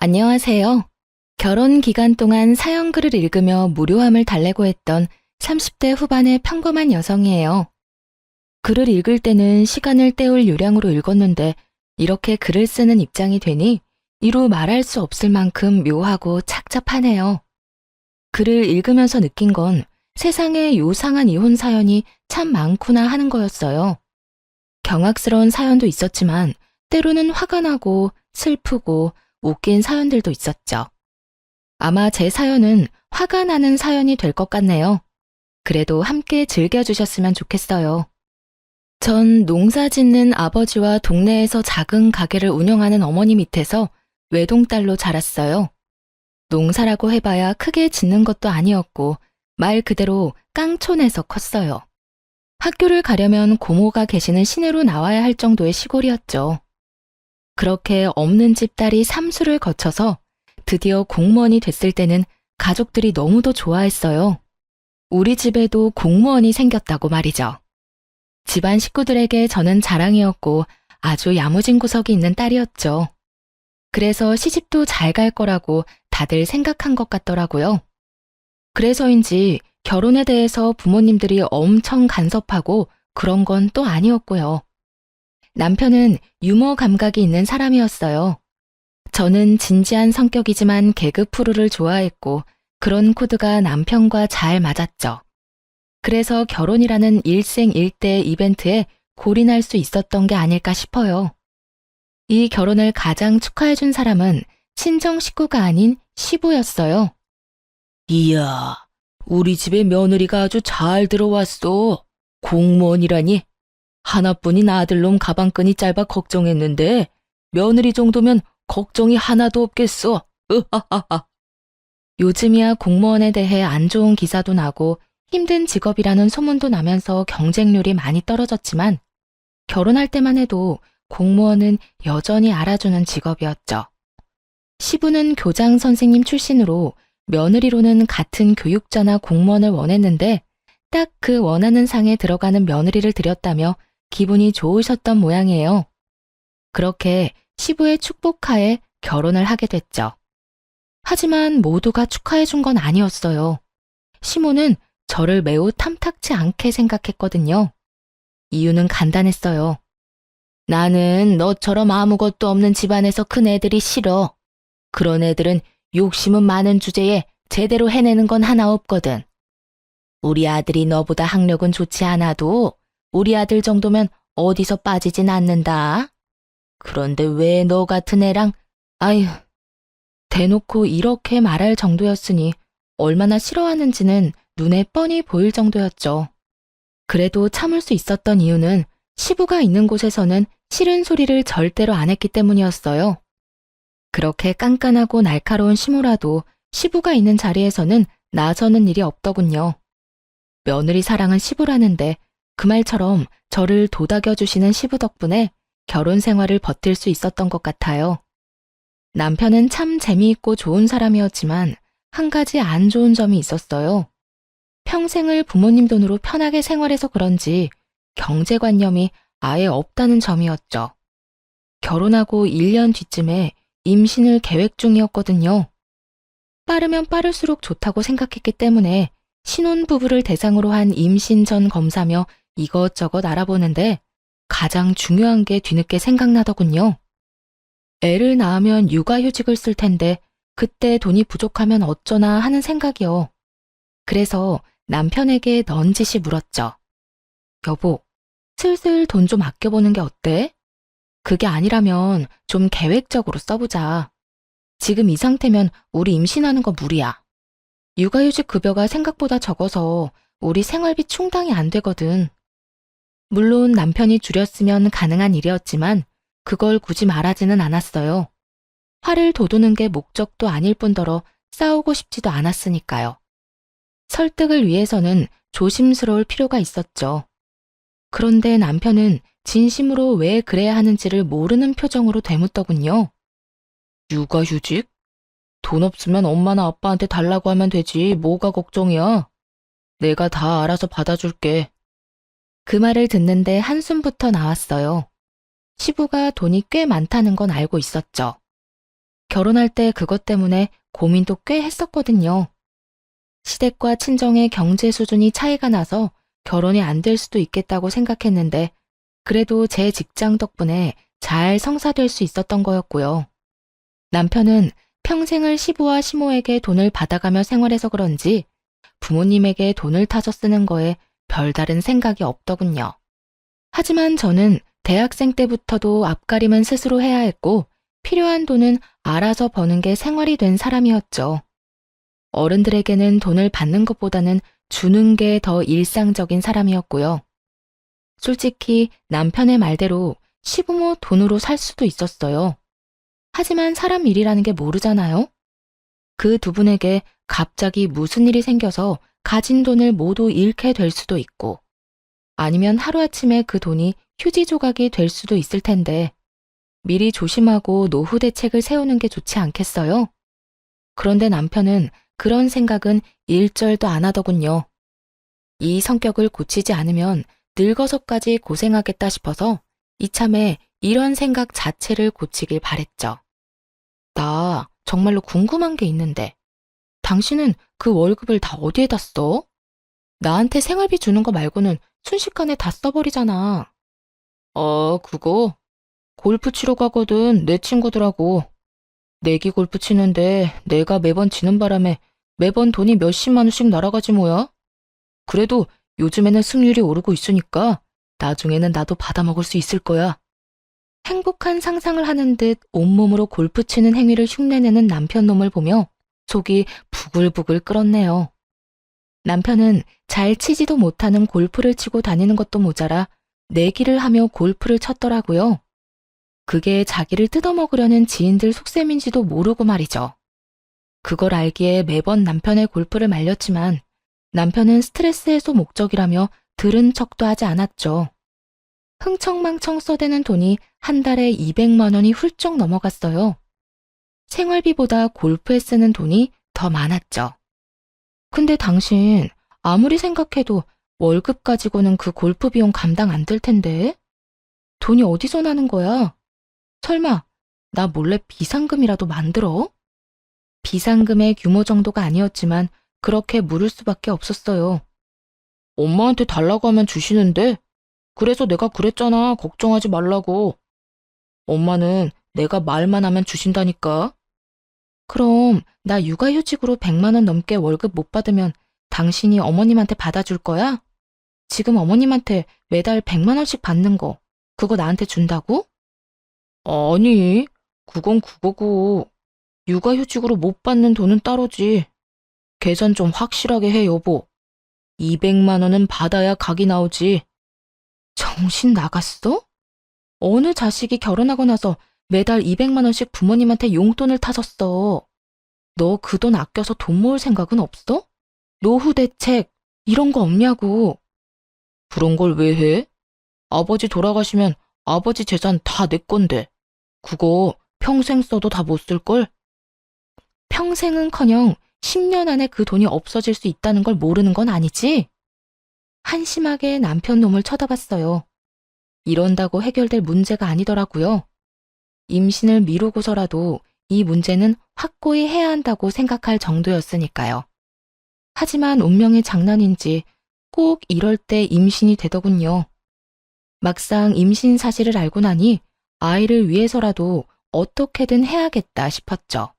안녕하세요. 결혼 기간 동안 사연글을 읽으며 무료함을 달래고 했던 30대 후반의 평범한 여성이에요. 글을 읽을 때는 시간을 때울 요량으로 읽었는데 이렇게 글을 쓰는 입장이 되니 이루 말할 수 없을 만큼 묘하고 착잡하네요. 글을 읽으면서 느낀 건 세상에 요상한 이혼 사연이 참 많구나 하는 거였어요. 경악스러운 사연도 있었지만 때로는 화가 나고 슬프고 웃긴 사연들도 있었죠. 아마 제 사연은 화가 나는 사연이 될 것 같네요. 그래도 함께 즐겨주셨으면 좋겠어요. 전 농사 짓는 아버지와 동네에서 작은 가게를 운영하는 어머니 밑에서 외동딸로 자랐어요. 농사라고 해봐야 크게 짓는 것도 아니었고 말 그대로 깡촌에서 컸어요. 학교를 가려면 고모가 계시는 시내로 나와야 할 정도의 시골이었죠. 그렇게 없는 집 딸이 삼수를 거쳐서 드디어 공무원이 됐을 때는 가족들이 너무도 좋아했어요. 우리 집에도 공무원이 생겼다고 말이죠. 집안 식구들에게 저는 자랑이었고 아주 야무진 구석이 있는 딸이었죠. 그래서 시집도 잘 갈 거라고 다들 생각한 것 같더라고요. 그래서인지 결혼에 대해서 부모님들이 엄청 간섭하고 그런 건 또 아니었고요. 남편은 유머 감각이 있는 사람이었어요. 저는 진지한 성격이지만 개그 프로를 좋아했고 그런 코드가 남편과 잘 맞았죠. 그래서 결혼이라는 일생일대 이벤트에 골인할 수 있었던 게 아닐까 싶어요. 이 결혼을 가장 축하해준 사람은 친정 식구가 아닌 시부였어요. 이야, 우리 집에 며느리가 아주 잘 들어왔어. 공무원이라니. 하나뿐인 아들놈 가방끈이 짧아 걱정했는데 며느리 정도면 걱정이 하나도 없겠어. 으하하하. 요즘이야 공무원에 대해 안 좋은 기사도 나고 힘든 직업이라는 소문도 나면서 경쟁률이 많이 떨어졌지만 결혼할 때만 해도 공무원은 여전히 알아주는 직업이었죠. 시부는 교장 선생님 출신으로 며느리로는 같은 교육자나 공무원을 원했는데 딱 그 원하는 상에 들어가는 며느리를 들였다며 기분이 좋으셨던 모양이에요. 그렇게 시부의 축복하에 결혼을 하게 됐죠. 하지만 모두가 축하해준 건 아니었어요. 시모는 저를 매우 탐탁치 않게 생각했거든요. 이유는 간단했어요. 나는 너처럼 아무것도 없는 집안에서 큰 애들이 싫어. 그런 애들은 욕심은 많은 주제에 제대로 해내는 건 하나 없거든. 우리 아들이 너보다 학력은 좋지 않아도 우리 아들 정도면 어디서 빠지진 않는다. 그런데 왜 너 같은 애랑, 아휴, 대놓고 이렇게 말할 정도였으니 얼마나 싫어하는지는 눈에 뻔히 보일 정도였죠. 그래도 참을 수 있었던 이유는 시부가 있는 곳에서는 싫은 소리를 절대로 안 했기 때문이었어요. 그렇게 깐깐하고 날카로운 시모라도 시부가 있는 자리에서는 나서는 일이 없더군요. 며느리 사랑은 시부라는데 그 말처럼 저를 도닥여주시는 시부 덕분에 결혼 생활을 버틸 수 있었던 것 같아요. 남편은 참 재미있고 좋은 사람이었지만 한 가지 안 좋은 점이 있었어요. 평생을 부모님 돈으로 편하게 생활해서 그런지 경제관념이 아예 없다는 점이었죠. 결혼하고 1년 뒤쯤에 임신을 계획 중이었거든요. 빠르면 빠를수록 좋다고 생각했기 때문에 신혼부부를 대상으로 한 임신 전 검사며 이것저것 알아보는데 가장 중요한 게 뒤늦게 생각나더군요. 애를 낳으면 육아휴직을 쓸 텐데 그때 돈이 부족하면 어쩌나 하는 생각이요. 그래서 남편에게 넌지시 물었죠. 여보, 슬슬 돈 좀 아껴보는 게 어때? 그게 아니라면 좀 계획적으로 써보자. 지금 이 상태면 우리 임신하는 거 무리야. 육아휴직 급여가 생각보다 적어서 우리 생활비 충당이 안 되거든. 물론 남편이 줄였으면 가능한 일이었지만 그걸 굳이 말하지는 않았어요. 화를 돋우는 게 목적도 아닐 뿐더러 싸우고 싶지도 않았으니까요. 설득을 위해서는 조심스러울 필요가 있었죠. 그런데 남편은 진심으로 왜 그래야 하는지를 모르는 표정으로 되묻더군요. 육아휴직? 돈 없으면 엄마나 아빠한테 달라고 하면 되지 뭐가 걱정이야. 내가 다 알아서 받아줄게. 그 말을 듣는데 한숨부터 나왔어요. 시부가 돈이 꽤 많다는 건 알고 있었죠. 결혼할 때 그것 때문에 고민도 꽤 했었거든요. 시댁과 친정의 경제 수준이 차이가 나서 결혼이 안 될 수도 있겠다고 생각했는데 그래도 제 직장 덕분에 잘 성사될 수 있었던 거였고요. 남편은 평생을 시부와 시모에게 돈을 받아가며 생활해서 그런지 부모님에게 돈을 타서 쓰는 거에 별다른 생각이 없더군요. 하지만 저는 대학생 때부터도 앞가림은 스스로 해야 했고 필요한 돈은 알아서 버는 게 생활이 된 사람이었죠. 어른들에게는 돈을 받는 것보다는 주는 게 더 일상적인 사람이었고요. 솔직히 남편의 말대로 시부모 돈으로 살 수도 있었어요. 하지만 사람 일이라는 게 모르잖아요. 그 두 분에게 갑자기 무슨 일이 생겨서 가진 돈을 모두 잃게 될 수도 있고 아니면 하루아침에 그 돈이 휴지 조각이 될 수도 있을 텐데 미리 조심하고 노후 대책을 세우는 게 좋지 않겠어요? 그런데 남편은 그런 생각은 일절도 안 하더군요. 이 성격을 고치지 않으면 늙어서까지 고생하겠다 싶어서 이참에 이런 생각 자체를 고치길 바랬죠. 나 정말로 궁금한 게 있는데 당신은 그 월급을 다 어디에다 써? 나한테 생활비 주는 거 말고는 순식간에 다 써버리잖아. 그거 골프 치러 가거든 내 친구들하고. 내기 골프 치는데 내가 매번 지는 바람에 매번 돈이 몇십만 원씩 날아가지 뭐야? 그래도 요즘에는 승률이 오르고 있으니까 나중에는 나도 받아먹을 수 있을 거야. 행복한 상상을 하는 듯 온몸으로 골프 치는 행위를 흉내내는 남편 놈을 보며 속이 부글부글 끓었네요. 남편은 잘 치지도 못하는 골프를 치고 다니는 것도 모자라 내기를 하며 골프를 쳤더라고요. 그게 자기를 뜯어먹으려는 지인들 속셈인지도 모르고 말이죠. 그걸 알기에 매번 남편의 골프를 말렸지만 남편은 스트레스 해소 목적이라며 들은 척도 하지 않았죠. 흥청망청 써대는 돈이 한 달에 200만 원이 훌쩍 넘어갔어요. 생활비보다 골프에 쓰는 돈이 더 많았죠. 근데 당신 아무리 생각해도 월급 가지고는 그 골프 비용 감당 안 될 텐데? 돈이 어디서 나는 거야? 설마 나 몰래 비상금이라도 만들어? 비상금의 규모 정도가 아니었지만 그렇게 물을 수밖에 없었어요. 엄마한테 달라고 하면 주시는데 그래서 내가 그랬잖아. 걱정하지 말라고. 엄마는 내가 말만 하면 주신다니까. 그럼 나 육아휴직으로 100만 원 넘게 월급 못 받으면 당신이 어머님한테 받아줄 거야? 지금 어머님한테 매달 100만 원씩 받는 거 그거 나한테 준다고? 아니, 그건 그거고. 육아휴직으로 못 받는 돈은 따로지. 계산 좀 확실하게 해, 여보. 200만 원은 받아야 각이 나오지. 정신 나갔어? 어느 자식이 결혼하고 나서 매달 200만 원씩 부모님한테 용돈을 타줬어. 너 그 돈 아껴서 돈 모을 생각은 없어? 노후 대책 이런 거 없냐고. 그런 걸 왜 해? 아버지 돌아가시면 아버지 재산 다 내 건데. 그거 평생 써도 다 못 쓸걸? 평생은커녕 10년 안에 그 돈이 없어질 수 있다는 걸 모르는 건 아니지? 한심하게 남편 놈을 쳐다봤어요. 이런다고 해결될 문제가 아니더라고요. 임신을 미루고서라도 이 문제는 확고히 해야 한다고 생각할 정도였으니까요. 하지만 운명의 장난인지 꼭 이럴 때 임신이 되더군요. 막상 임신 사실을 알고 나니 아이를 위해서라도 어떻게든 해야겠다 싶었죠.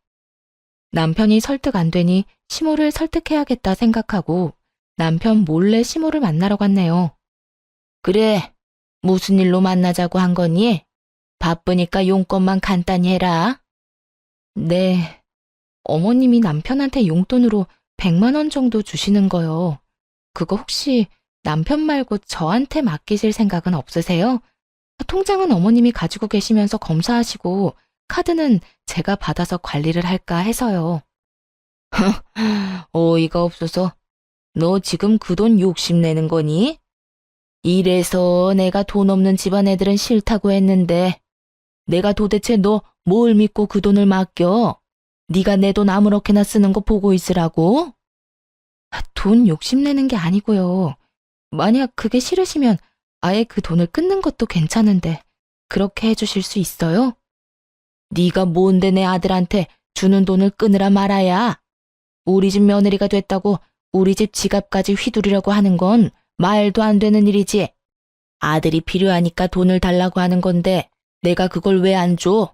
남편이 설득 안 되니 시모를 설득해야겠다 생각하고 남편 몰래 시모를 만나러 갔네요. 그래, 무슨 일로 만나자고 한 거니? 바쁘니까 용건만 간단히 해라. 네, 어머님이 남편한테 용돈으로 100만 원 정도 주시는 거요. 그거 혹시 남편 말고 저한테 맡기실 생각은 없으세요? 통장은 어머님이 가지고 계시면서 검사하시고 카드는 제가 받아서 관리를 할까 해서요. 어이가 없어서 너 지금 그 돈 욕심내는 거니? 이래서 내가 돈 없는 집안 애들은 싫다고 했는데 내가 도대체 너 뭘 믿고 그 돈을 맡겨? 네가 내 돈 아무렇게나 쓰는 거 보고 있으라고? 돈 욕심내는 게 아니고요. 만약 그게 싫으시면 아예 그 돈을 끊는 것도 괜찮은데 그렇게 해주실 수 있어요? 네가 뭔데 내 아들한테 주는 돈을 끊으라 말아야. 우리 집 며느리가 됐다고 우리 집 지갑까지 휘두르려고 하는 건 말도 안 되는 일이지. 아들이 필요하니까 돈을 달라고 하는 건데 내가 그걸 왜 안 줘?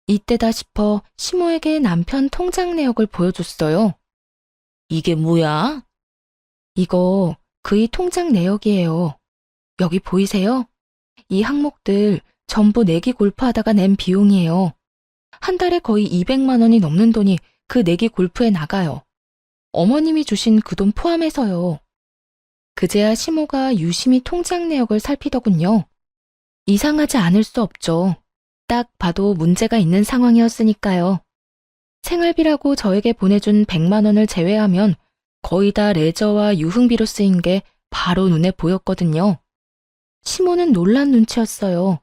이때다 싶어 시모에게 남편 통장 내역을 보여줬어요. 이게 뭐야? 이거 그의 통장 내역이에요. 여기 보이세요? 이 항목들 전부 내기 골프하다가 낸 비용이에요. 한 달에 거의 200만 원이 넘는 돈이 그 내기 골프에 나가요. 어머님이 주신 그 돈 포함해서요. 그제야 시모가 유심히 통장 내역을 살피더군요. 이상하지 않을 수 없죠. 딱 봐도 문제가 있는 상황이었으니까요. 생활비라고 저에게 보내준 100만 원을 제외하면 거의 다 레저와 유흥비로 쓰인 게 바로 눈에 보였거든요. 시모는 놀란 눈치였어요.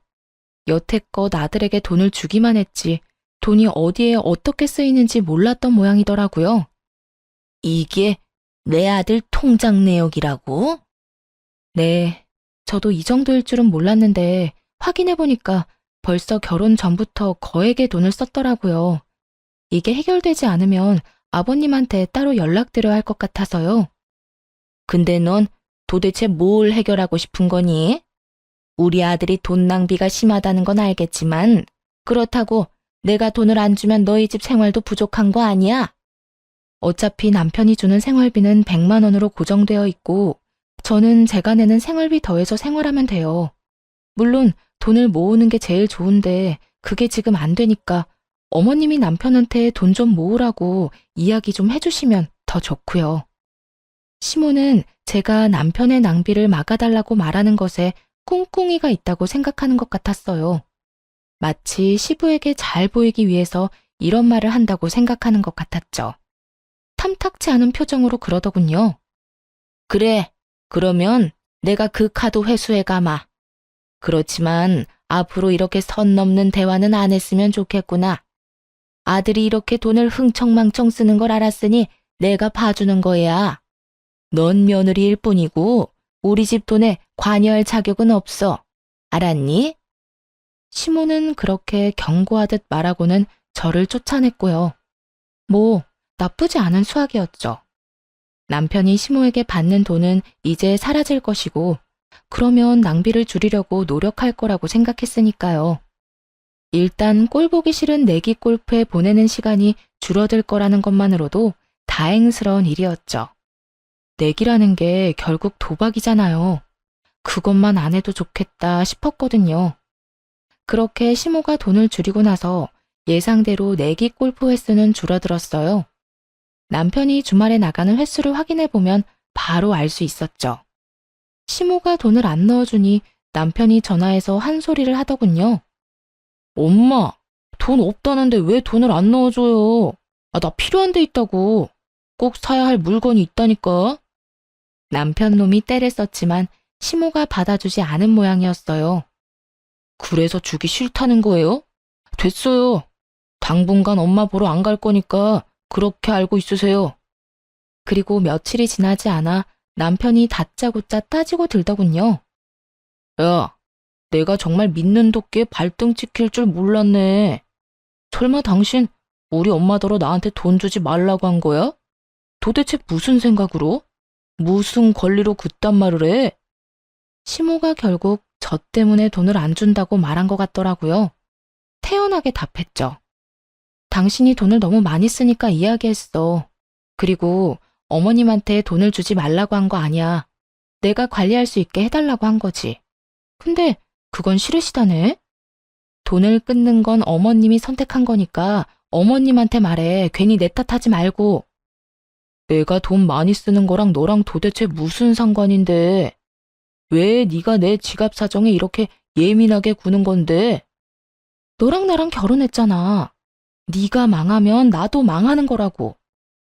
여태껏 아들에게 돈을 주기만 했지 돈이 어디에 어떻게 쓰이는지 몰랐던 모양이더라고요. 이게 내 아들 통장 내역이라고? 네, 저도 이 정도일 줄은 몰랐는데 확인해보니까 벌써 결혼 전부터 거액의 돈을 썼더라고요. 이게 해결되지 않으면 아버님한테 따로 연락드려야 할 것 같아서요. 근데 넌 도대체 뭘 해결하고 싶은 거니? 우리 아들이 돈 낭비가 심하다는 건 알겠지만 그렇다고 내가 돈을 안 주면 너희 집 생활도 부족한 거 아니야? 어차피 남편이 주는 생활비는 100만 원으로 고정되어 있고 저는 제가 내는 생활비 더해서 생활하면 돼요. 물론 돈을 모으는 게 제일 좋은데 그게 지금 안 되니까 어머님이 남편한테 돈 좀 모으라고 이야기 좀 해주시면 더 좋고요. 시모는 제가 남편의 낭비를 막아달라고 말하는 것에 꿍꿍이가 있다고 생각하는 것 같았어요. 마치 시부에게 잘 보이기 위해서 이런 말을 한다고 생각하는 것 같았죠. 탐탁치 않은 표정으로 그러더군요. 그래, 그러면 내가 그 카드 회수해 가마. 그렇지만 앞으로 이렇게 선 넘는 대화는 안 했으면 좋겠구나. 아들이 이렇게 돈을 흥청망청 쓰는 걸 알았으니 내가 봐주는 거야. 넌 며느리일 뿐이고 우리 집 돈에 관여할 자격은 없어. 알았니? 시모는 그렇게 경고하듯 말하고는 저를 쫓아냈고요. 뭐 나쁘지 않은 수학이었죠. 남편이 시모에게 받는 돈은 이제 사라질 것이고 그러면 낭비를 줄이려고 노력할 거라고 생각했으니까요. 일단 꼴 보기 싫은 내기 골프에 보내는 시간이 줄어들 거라는 것만으로도 다행스러운 일이었죠. 내기라는 게 결국 도박이잖아요. 그것만 안 해도 좋겠다 싶었거든요. 그렇게 시모가 돈을 줄이고 나서 예상대로 내기 골프 횟수는 줄어들었어요. 남편이 주말에 나가는 횟수를 확인해보면 바로 알 수 있었죠. 시모가 돈을 안 넣어주니 남편이 전화해서 한 소리를 하더군요. 엄마, 돈 없다는데 왜 돈을 안 넣어줘요? 나 필요한 데 있다고. 꼭 사야 할 물건이 있다니까. 남편 놈이 떼를 썼지만 시모가 받아주지 않은 모양이었어요. 그래서 주기 싫다는 거예요? 됐어요. 당분간 엄마 보러 안 갈 거니까 그렇게 알고 있으세요. 그리고 며칠이 지나지 않아 남편이 다짜고짜 따지고 들더군요. 야, 내가 정말 믿는 도끼에 발등 찍힐 줄 몰랐네. 설마 당신 우리 엄마더러 나한테 돈 주지 말라고 한 거야? 도대체 무슨 생각으로? 무슨 권리로 그딴 말을 해? 시모가 결국 저 때문에 돈을 안 준다고 말한 것 같더라고요. 태연하게 답했죠. 당신이 돈을 너무 많이 쓰니까 이야기했어. 그리고 어머님한테 돈을 주지 말라고 한 거 아니야. 내가 관리할 수 있게 해달라고 한 거지. 근데 그건 싫으시다네? 돈을 끊는 건 어머님이 선택한 거니까 어머님한테 말해. 괜히 내 탓하지 말고. 내가 돈 많이 쓰는 거랑 너랑 도대체 무슨 상관인데? 왜 네가 내 지갑 사정에 이렇게 예민하게 구는 건데? 너랑 나랑 결혼했잖아. 네가 망하면 나도 망하는 거라고.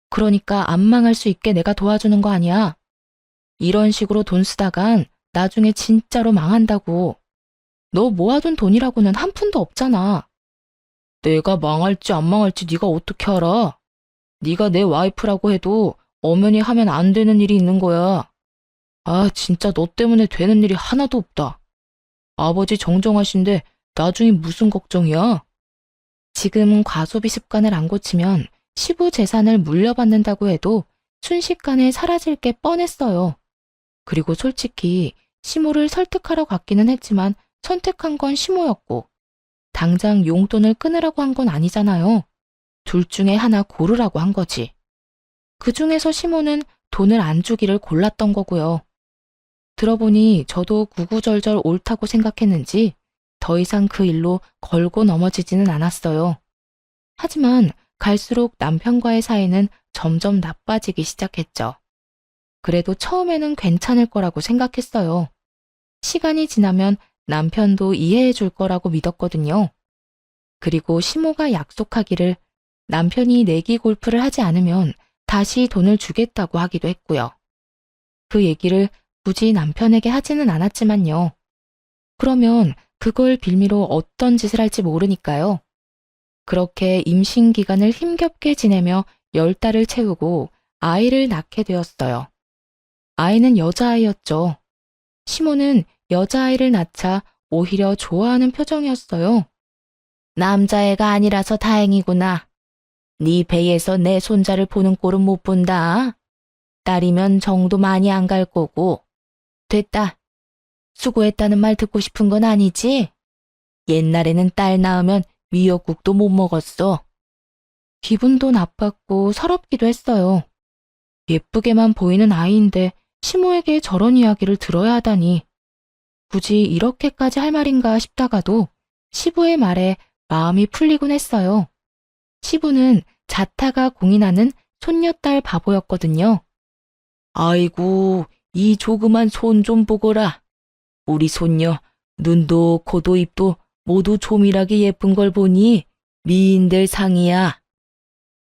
그러니까 안 망할 수 있게 내가 도와주는 거 아니야. 이런 식으로 돈 쓰다간 나중에 진짜로 망한다고. 너 모아둔 돈이라고는 한 푼도 없잖아. 내가 망할지 안 망할지 네가 어떻게 알아? 네가 내 와이프라고 해도 엄연히 하면 안 되는 일이 있는 거야. 진짜 너 때문에 되는 일이 하나도 없다. 아버지 정정하신데 나중에 무슨 걱정이야? 지금 과소비 습관을 안 고치면 시부 재산을 물려받는다고 해도 순식간에 사라질 게 뻔했어요. 그리고 솔직히 시모를 설득하러 갔기는 했지만 선택한 건 시모였고 당장 용돈을 끊으라고 한 건 아니잖아요. 둘 중에 하나 고르라고 한 거지. 그 중에서 시모는 돈을 안 주기를 골랐던 거고요. 들어보니 저도 구구절절 옳다고 생각했는지 더 이상 그 일로 걸고 넘어지지는 않았어요. 하지만 갈수록 남편과의 사이는 점점 나빠지기 시작했죠. 그래도 처음에는 괜찮을 거라고 생각했어요. 시간이 지나면 남편도 이해해 줄 거라고 믿었거든요. 그리고 시모가 약속하기를 남편이 내기 골프를 하지 않으면 다시 돈을 주겠다고 하기도 했고요. 그 얘기를 굳이 남편에게 하지는 않았지만요. 그러면 그걸 빌미로 어떤 짓을 할지 모르니까요. 그렇게 임신 기간을 힘겹게 지내며 10달을 채우고 아이를 낳게 되었어요. 아이는 여자아이였죠. 시모는 여자아이를 낳자 오히려 좋아하는 표정이었어요. 남자애가 아니라서 다행이구나. 네 배에서 내 손자를 보는 꼴은 못 본다. 딸이면 정도 많이 안 갈 거고. 됐다. 수고했다는 말 듣고 싶은 건 아니지? 옛날에는 딸 낳으면 미역국도 못 먹었어. 기분도 나빴고 서럽기도 했어요. 예쁘게만 보이는 아이인데 시모에게 저런 이야기를 들어야 하다니. 굳이 이렇게까지 할 말인가 싶다가도 시부의 말에 마음이 풀리곤 했어요. 시부는 자타가 공인하는 손녀딸 바보였거든요. 아이고, 이 조그만 손 좀 보거라. 우리 손녀 눈도 코도 입도 모두 조밀하게 예쁜 걸 보니 미인들 상이야.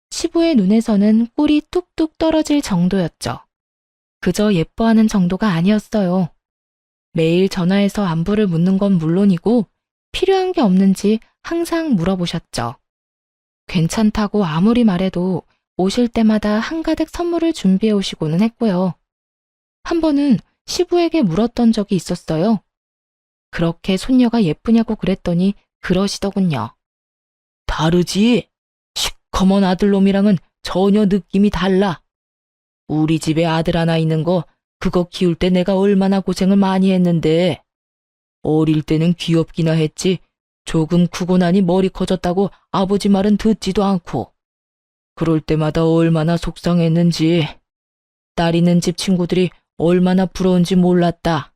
시부의 눈에서는 꿀이 뚝뚝 떨어질 정도였죠. 그저 예뻐하는 정도가 아니었어요. 매일 전화해서 안부를 묻는 건 물론이고 필요한 게 없는지 항상 물어보셨죠. 괜찮다고 아무리 말해도 오실 때마다 한가득 선물을 준비해 오시고는 했고요. 한 번은 시부에게 물었던 적이 있었어요. 그렇게 손녀가 예쁘냐고 그랬더니 그러시더군요. 다르지? 시커먼 아들놈이랑은 전혀 느낌이 달라. 우리 집에 아들 하나 있는 거 그거 키울 때 내가 얼마나 고생을 많이 했는데. 어릴 때는 귀엽기나 했지 조금 크고 나니 머리 커졌다고 아버지 말은 듣지도 않고. 그럴 때마다 얼마나 속상했는지. 딸 있는 집 친구들이 얼마나 부러운지 몰랐다.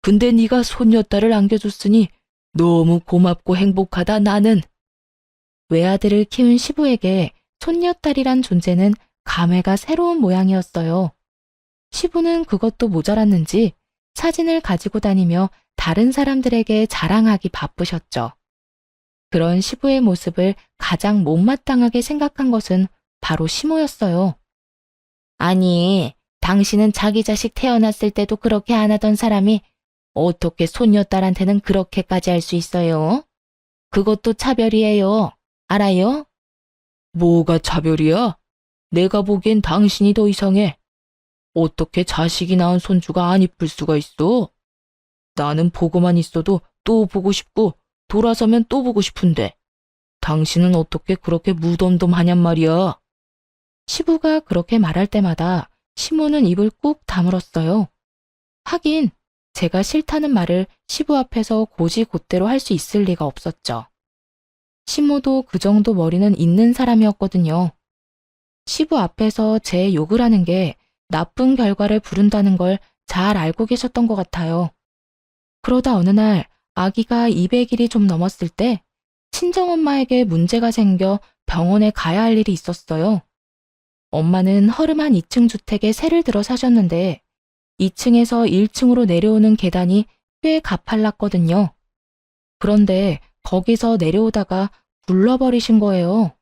근데 네가 손녀딸을 안겨줬으니 너무 고맙고 행복하다 나는. 외아들을 키운 시부에게 손녀딸이란 존재는 감회가 새로운 모양이었어요. 시부는 그것도 모자랐는지 사진을 가지고 다니며 다른 사람들에게 자랑하기 바쁘셨죠. 그런 시부의 모습을 가장 못마땅하게 생각한 것은 바로 시모였어요. 아니, 당신은 자기 자식 태어났을 때도 그렇게 안 하던 사람이 어떻게 손녀딸한테는 그렇게까지 할 수 있어요? 그것도 차별이에요. 알아요? 뭐가 차별이야? 내가 보기엔 당신이 더 이상해. 어떻게 자식이 낳은 손주가 안 이쁠 수가 있어? 나는 보고만 있어도 또 보고 싶고 돌아서면 또 보고 싶은데 당신은 어떻게 그렇게 무덤덤하냔 말이야. 시부가 그렇게 말할 때마다 시모는 입을 꾹 다물었어요. 하긴 제가 싫다는 말을 시부 앞에서 고지곧대로 할 수 있을 리가 없었죠. 시모도 그 정도 머리는 있는 사람이었거든요. 시부 앞에서 제 욕을 하는 게 나쁜 결과를 부른다는 걸 잘 알고 계셨던 것 같아요. 그러다 어느 날 아기가 200일이 좀 넘었을 때 친정엄마에게 문제가 생겨 병원에 가야 할 일이 있었어요. 엄마는 허름한 2층 주택에 새를 들어 사셨는데 2층에서 1층으로 내려오는 계단이 꽤 가팔랐거든요. 그런데 거기서 내려오다가 굴러버리신 거예요.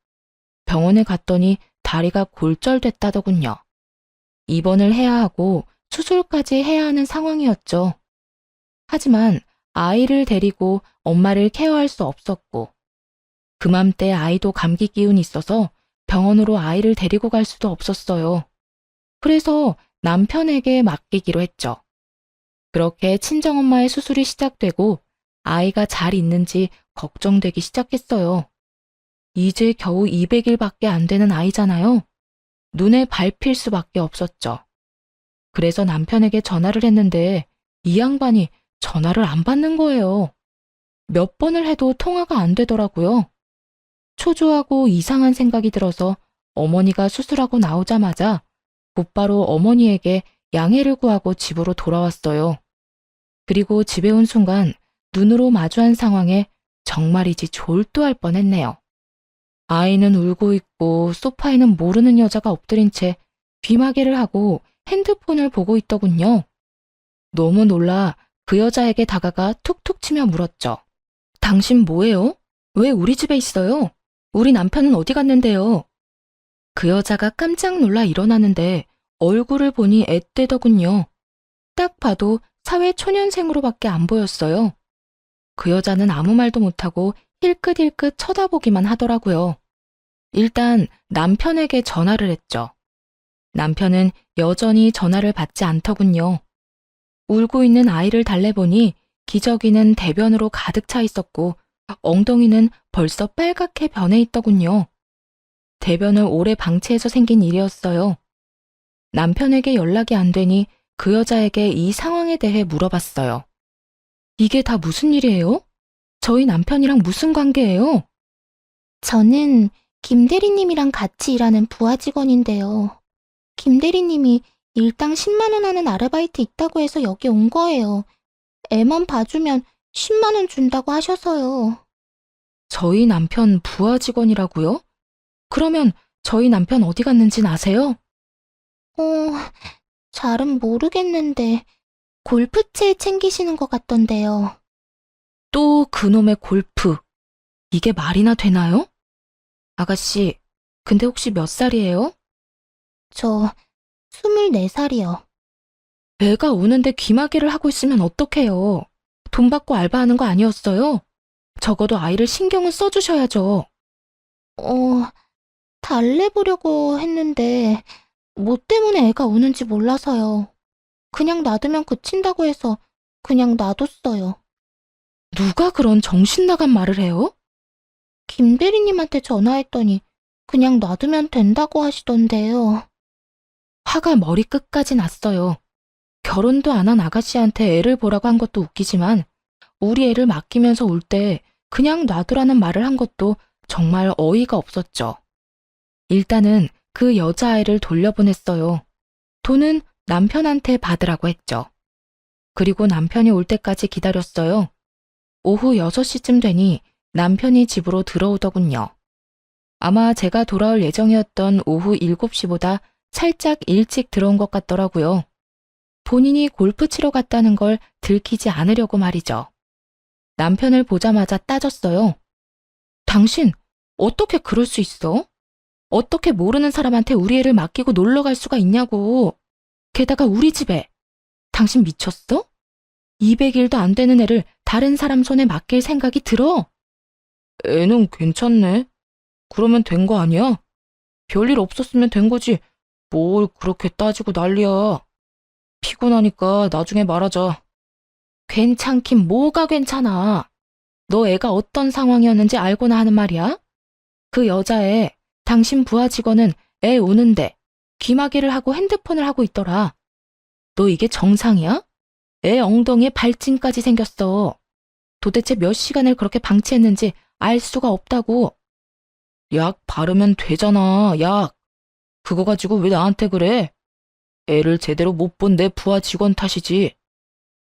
병원에 갔더니 다리가 골절됐다더군요. 입원을 해야 하고 수술까지 해야 하는 상황이었죠. 하지만 아이를 데리고 엄마를 케어할 수 없었고 그맘때 아이도 감기 기운이 있어서 병원으로 아이를 데리고 갈 수도 없었어요. 그래서 남편에게 맡기기로 했죠. 그렇게 친정엄마의 수술이 시작되고 아이가 잘 있는지 걱정되기 시작했어요. 이제 겨우 200일밖에 안 되는 아이잖아요. 눈에 밟힐 수밖에 없었죠. 그래서 남편에게 전화를 했는데 이 양반이 전화를 안 받는 거예요. 몇 번을 해도 통화가 안 되더라고요. 초조하고 이상한 생각이 들어서 어머니가 수술하고 나오자마자 곧바로 어머니에게 양해를 구하고 집으로 돌아왔어요. 그리고 집에 온 순간 눈으로 마주한 상황에 정말이지 졸도할 뻔했네요. 아이는 울고 있고 소파에는 모르는 여자가 엎드린 채 귀마개를 하고 핸드폰을 보고 있더군요. 너무 놀라 그 여자에게 다가가 툭툭 치며 물었죠. 당신 뭐예요? 왜 우리 집에 있어요? 우리 남편은 어디 갔는데요? 그 여자가 깜짝 놀라 일어나는데 얼굴을 보니 앳되더군요. 딱 봐도 사회초년생으로밖에 안 보였어요. 그 여자는 아무 말도 못하고 힐끗힐끗 쳐다보기만 하더라고요. 일단 남편에게 전화를 했죠. 남편은 여전히 전화를 받지 않더군요. 울고 있는 아이를 달래보니 기저귀는 대변으로 가득 차 있었고 엉덩이는 벌써 빨갛게 변해 있더군요. 대변을 오래 방치해서 생긴 일이었어요. 남편에게 연락이 안 되니 그 여자에게 이 상황에 대해 물어봤어요. 이게 다 무슨 일이에요? 저희 남편이랑 무슨 관계예요? 저는 김 대리님이랑 같이 일하는 부하 직원인데요. 김 대리님이 일당 10만 원 하는 아르바이트 있다고 해서 여기 온 거예요. 애만 봐주면 10만 원 준다고 하셔서요. 저희 남편 부하 직원이라고요? 그러면 저희 남편 어디 갔는진 아세요? 어, 잘은 모르겠는데 골프채 챙기시는 것 같던데요. 또 그놈의 골프. 이게 말이나 되나요? 아가씨, 근데 혹시 몇 살이에요? 저 24살이요. 애가 우는데 귀마개를 하고 있으면 어떡해요? 돈 받고 알바하는 거 아니었어요? 적어도 아이를 신경은 써주셔야죠. 달래보려고 했는데 뭐 때문에 애가 우는지 몰라서요. 그냥 놔두면 그친다고 해서 그냥 놔뒀어요. 누가 그런 정신 나간 말을 해요? 김 대리님한테 전화했더니 그냥 놔두면 된다고 하시던데요. 화가 머리끝까지 났어요. 결혼도 안 한 아가씨한테 애를 보라고 한 것도 웃기지만 우리 애를 맡기면서 울 때 그냥 놔두라는 말을 한 것도 정말 어이가 없었죠. 일단은 그 여자아이를 돌려보냈어요. 돈은 남편한테 받으라고 했죠. 그리고 남편이 올 때까지 기다렸어요. 오후 6시쯤 되니 남편이 집으로 들어오더군요. 아마 제가 돌아올 예정이었던 오후 7시보다 살짝 일찍 들어온 것 같더라고요. 본인이 골프 치러 갔다는 걸 들키지 않으려고 말이죠. 남편을 보자마자 따졌어요. 당신, 어떻게 그럴 수 있어? 어떻게 모르는 사람한테 우리 애를 맡기고 놀러 갈 수가 있냐고. 게다가 우리 집에. 당신 미쳤어? 200일도 안 되는 애를 다른 사람 손에 맡길 생각이 들어? 애는 괜찮네. 그러면 된 거 아니야? 별일 없었으면 된 거지. 뭘 그렇게 따지고 난리야. 피곤하니까 나중에 말하자. 괜찮긴 뭐가 괜찮아. 너 애가 어떤 상황이었는지 알고나 하는 말이야? 그 여자애, 당신 부하 직원은 애 우는데 귀마개를 하고 핸드폰을 하고 있더라. 너 이게 정상이야? 애 엉덩이에 발진까지 생겼어. 도대체 몇 시간을 그렇게 방치했는지 알 수가 없다고. 약 바르면 되잖아, 약. 그거 가지고 왜 나한테 그래? 애를 제대로 못 본 내 부하 직원 탓이지.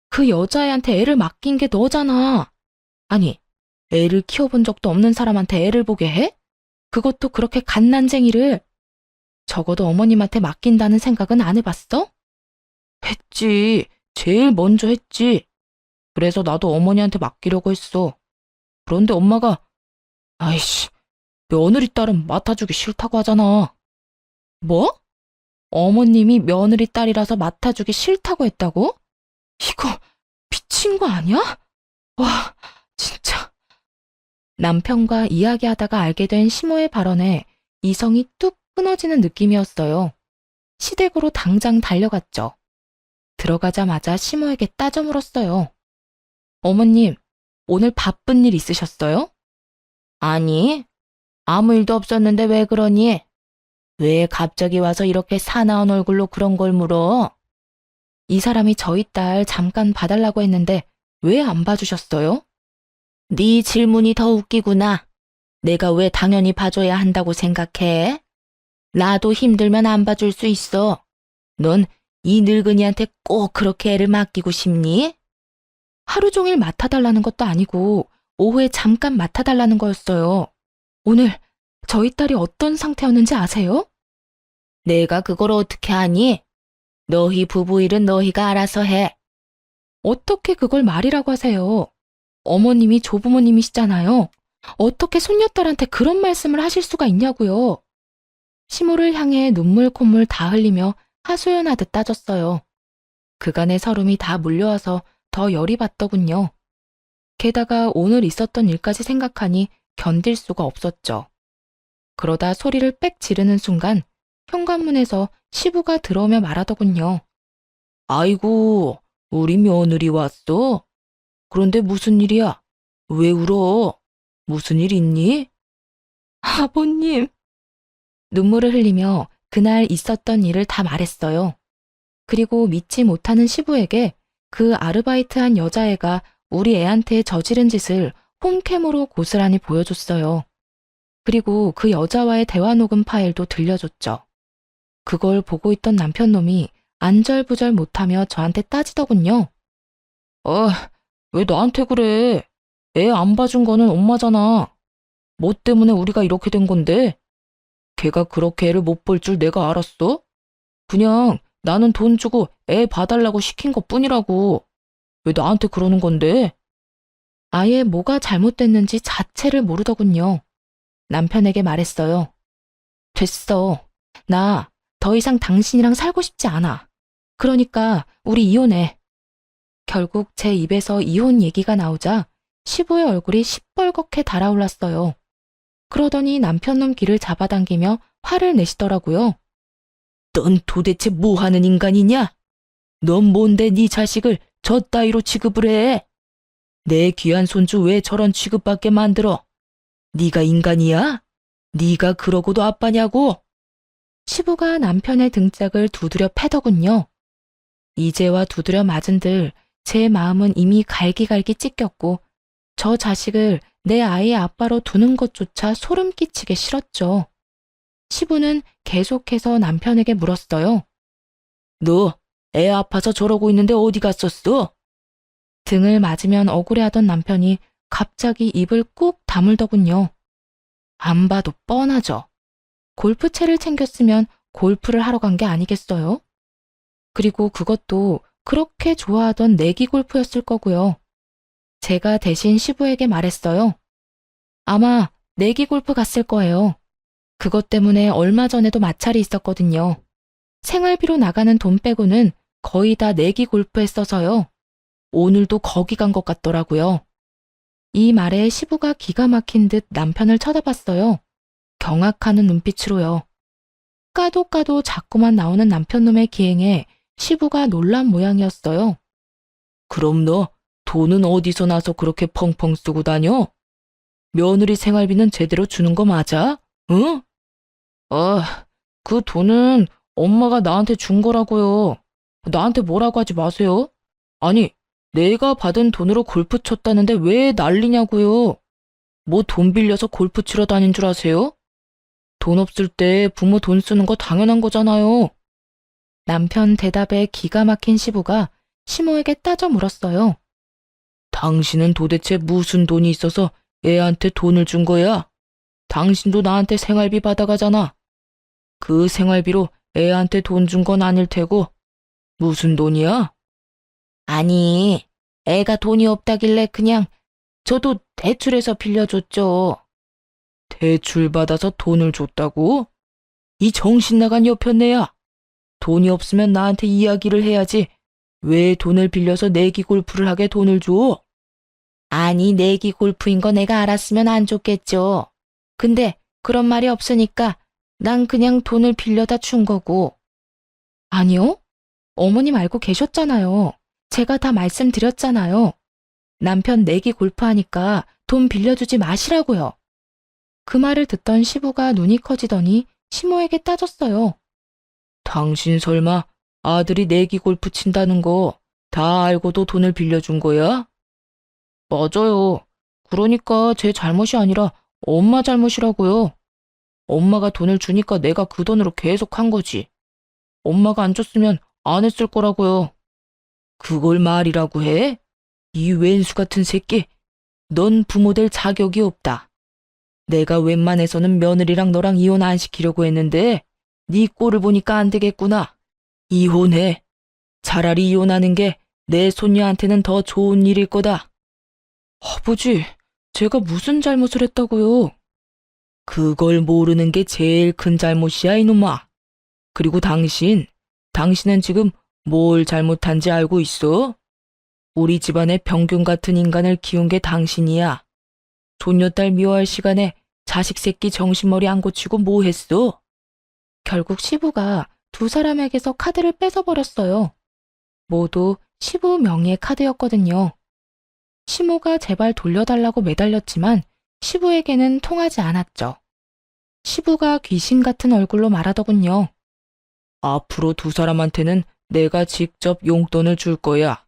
그 여자애한테 애를 맡긴 게 너잖아. 아니, 애를 키워본 적도 없는 사람한테 애를 보게 해? 그것도 그렇게 갓난쟁이를. 적어도 어머님한테 맡긴다는 생각은 안 해봤어? 했지. 제일 먼저 했지. 그래서 나도 어머니한테 맡기려고 했어. 그런데 엄마가 아이씨, 며느리 딸은 맡아주기 싫다고 하잖아. 뭐? 어머님이 며느리 딸이라서 맡아주기 싫다고 했다고? 이거 미친 거 아니야? 와, 진짜. 남편과 이야기하다가 알게 된 시모의 발언에 이성이 뚝 끊어지는 느낌이었어요. 시댁으로 당장 달려갔죠. 들어가자마자 시모에게 따져 물었어요. 어머님, 오늘 바쁜 일 있으셨어요? 아니, 아무 일도 없었는데 왜 그러니? 왜 갑자기 와서 이렇게 사나운 얼굴로 그런 걸 물어? 이 사람이 저희 딸 잠깐 봐달라고 했는데 왜 안 봐주셨어요? 네 질문이 더 웃기구나. 내가 왜 당연히 봐줘야 한다고 생각해? 나도 힘들면 안 봐줄 수 있어. 넌 이 늙은이한테 꼭 그렇게 애를 맡기고 싶니? 하루 종일 맡아달라는 것도 아니고 오후에 잠깐 맡아달라는 거였어요. 오늘 저희 딸이 어떤 상태였는지 아세요? 내가 그걸 어떻게 아니? 너희 부부 일은 너희가 알아서 해. 어떻게 그걸 말이라고 하세요? 어머님이 조부모님이시잖아요. 어떻게 손녀딸한테 그런 말씀을 하실 수가 있냐고요. 시모를 향해 눈물 콧물 다 흘리며 하소연하듯 따졌어요. 그간의 서름이 다 물려와서 더 열이 받더군요. 게다가 오늘 있었던 일까지 생각하니 견딜 수가 없었죠. 그러다 소리를 빽 지르는 순간 현관문에서 시부가 들어오며 말하더군요. 아이고, 우리 며느리 왔어? 그런데 무슨 일이야? 왜 울어? 무슨 일 있니? 아버님. 눈물을 흘리며 그날 있었던 일을 다 말했어요. 그리고 믿지 못하는 시부에게 그 아르바이트한 여자애가 우리 애한테 저지른 짓을 홈캠으로 고스란히 보여줬어요. 그리고 그 여자와의 대화 녹음 파일도 들려줬죠. 그걸 보고 있던 남편놈이 안절부절 못하며 저한테 따지더군요. 왜 나한테 그래? 애 안 봐준 거는 엄마잖아. 뭐 때문에 우리가 이렇게 된 건데? 걔가 그렇게 애를 못 볼 줄 내가 알았어? 그냥 나는 돈 주고 애 봐달라고 시킨 것뿐이라고. 왜 나한테 그러는 건데? 아예 뭐가 잘못됐는지 자체를 모르더군요. 남편에게 말했어요. 됐어. 나 더 이상 당신이랑 살고 싶지 않아. 그러니까 우리 이혼해. 결국 제 입에서 이혼 얘기가 나오자 시부의 얼굴이 시뻘겋게 달아올랐어요. 그러더니 남편놈 귀를 잡아당기며 화를 내시더라고요. 넌 도대체 뭐 하는 인간이냐? 넌 뭔데 네 자식을 저 따위로 취급을 해? 내 귀한 손주 왜 저런 취급받게 만들어? 네가 인간이야? 네가 그러고도 아빠냐고? 시부가 남편의 등짝을 두드려 패더군요. 이제와 두드려 맞은들 제 마음은 이미 갈기갈기 찢겼고 저 자식을 내 아이의 아빠로 두는 것조차 소름 끼치게 싫었죠. 시부는 계속해서 남편에게 물었어요. 너 애 아파서 저러고 있는데 어디 갔었어? 등을 맞으면 억울해하던 남편이 갑자기 입을 꾹 다물더군요. 안 봐도 뻔하죠. 골프채를 챙겼으면 골프를 하러 간 게 아니겠어요? 그리고 그것도 그렇게 좋아하던 내기 골프였을 거고요. 제가 대신 시부에게 말했어요. 아마 내기 골프 갔을 거예요. 그것 때문에 얼마 전에도 마찰이 있었거든요. 생활비로 나가는 돈 빼고는 거의 다 내기 골프에 써서요. 오늘도 거기 간 것 같더라고요. 이 말에 시부가 기가 막힌 듯 남편을 쳐다봤어요. 경악하는 눈빛으로요. 까도 까도 자꾸만 나오는 남편놈의 기행에 시부가 놀란 모양이었어요. 그럼 너 돈은 어디서 나서 그렇게 펑펑 쓰고 다녀? 며느리 생활비는 제대로 주는 거 맞아? 응? 그 돈은 엄마가 나한테 준 거라고요. 나한테 뭐라고 하지 마세요. 아니, 내가 받은 돈으로 골프 쳤다는데 왜 난리냐고요. 뭐 돈 빌려서 골프 치러 다닌 줄 아세요? 돈 없을 때 부모 돈 쓰는 거 당연한 거잖아요. 남편 대답에 기가 막힌 시부가 시모에게 따져 물었어요. 당신은 도대체 무슨 돈이 있어서 애한테 돈을 준 거야? 당신도 나한테 생활비 받아가잖아. 그 생활비로 애한테 돈 준 건 아닐 테고 무슨 돈이야? 아니, 애가 돈이 없다길래 그냥 저도 대출해서 빌려줬죠. 대출 받아서 돈을 줬다고? 이 정신 나간 여편네야. 돈이 없으면 나한테 이야기를 해야지. 왜 돈을 빌려서 내기 골프를 하게 돈을 줘? 아니, 내기 골프인 거 내가 알았으면 안 줬겠죠. 근데 그런 말이 없으니까 난 그냥 돈을 빌려다 준 거고. 아니요? 어머님 알고 계셨잖아요. 제가 다 말씀드렸잖아요. 남편 내기 골프하니까 돈 빌려주지 마시라고요. 그 말을 듣던 시부가 눈이 커지더니 시모에게 따졌어요. 당신 설마 아들이 내기 골프 친다는 거 다 알고도 돈을 빌려준 거야? 맞아요. 그러니까 제 잘못이 아니라 엄마 잘못이라고요. 엄마가 돈을 주니까 내가 그 돈으로 계속 한 거지. 엄마가 안 줬으면 안 했을 거라고요. 그걸 말이라고 해? 이 왼수 같은 새끼. 넌 부모 될 자격이 없다. 내가 웬만해서는 며느리랑 너랑 이혼 안 시키려고 했는데 네 꼴을 보니까 안 되겠구나. 이혼해. 차라리 이혼하는 게 내 손녀한테는 더 좋은 일일 거다. 아버지, 제가 무슨 잘못을 했다고요? 그걸 모르는 게 제일 큰 잘못이야, 이놈아. 그리고 당신은 지금 뭘 잘못한지 알고 있어? 우리 집안의 병균 같은 인간을 키운 게 당신이야. 손녀딸 미워할 시간에 자식 새끼 정신머리 안 고치고 뭐 했어? 결국 시부가 두 사람에게서 카드를 뺏어버렸어요. 모두 시부 명의의 카드였거든요. 시모가 제발 돌려달라고 매달렸지만 시부에게는 통하지 않았죠. 시부가 귀신 같은 얼굴로 말하더군요. 앞으로 두 사람한테는 내가 직접 용돈을 줄 거야.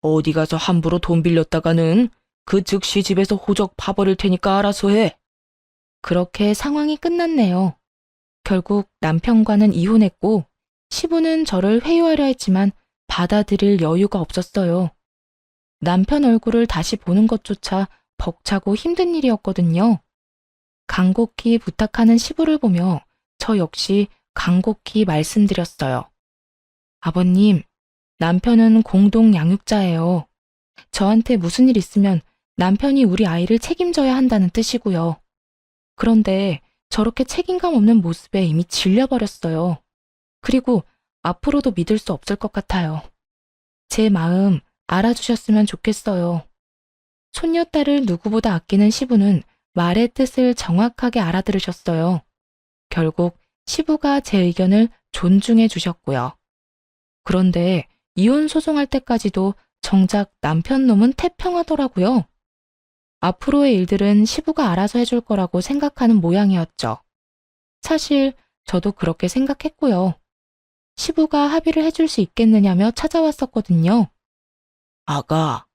어디 가서 함부로 돈 빌렸다가는 그 즉시 집에서 호적 파버릴 테니까 알아서 해. 그렇게 상황이 끝났네요. 결국 남편과는 이혼했고 시부는 저를 회유하려 했지만 받아들일 여유가 없었어요. 남편 얼굴을 다시 보는 것조차 벅차고 힘든 일이었거든요. 간곡히 부탁하는 시부를 보며 저 역시 간곡히 말씀드렸어요. 아버님, 남편은 공동 양육자예요. 저한테 무슨 일 있으면 남편이 우리 아이를 책임져야 한다는 뜻이고요. 그런데 저렇게 책임감 없는 모습에 이미 질려버렸어요. 그리고 앞으로도 믿을 수 없을 것 같아요. 제 마음 알아주셨으면 좋겠어요. 손녀딸을 누구보다 아끼는 시부는 말의 뜻을 정확하게 알아들으셨어요. 결국 시부가 제 의견을 존중해 주셨고요. 그런데 이혼 소송할 때까지도 정작 남편 놈은 태평하더라고요. 앞으로의 일들은 시부가 알아서 해줄 거라고 생각하는 모양이었죠. 사실 저도 그렇게 생각했고요. 시부가 합의를 해줄 수 있겠느냐며 찾아왔었거든요. 아가,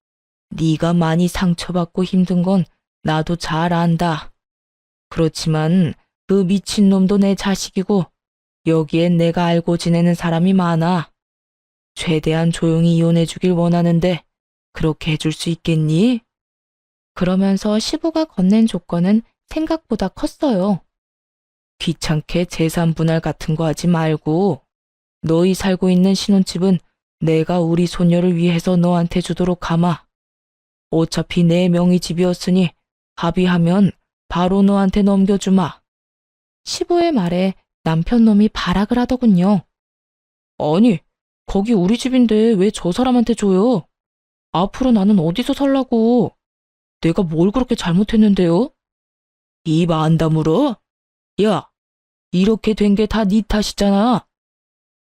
네가 많이 상처받고 힘든 건 나도 잘 안다. 그렇지만 그 미친놈도 내 자식이고 여기엔 내가 알고 지내는 사람이 많아. 최대한 조용히 이혼해주길 원하는데 그렇게 해줄 수 있겠니? 그러면서 시부가 건넨 조건은 생각보다 컸어요. 귀찮게 재산 분할 같은 거 하지 말고 너희 살고 있는 신혼집은 내가 우리 손녀를 위해서 너한테 주도록 하마. 어차피 내 명의 집이었으니 합의하면 바로 너한테 넘겨주마. 시부의 말에 남편 놈이 발악을 하더군요. 아니, 거기 우리 집인데 왜 저 사람한테 줘요? 앞으로 나는 어디서 살라고? 내가 뭘 그렇게 잘못했는데요? 입 안 다물어? 야, 이렇게 된 게 다 네 탓이잖아.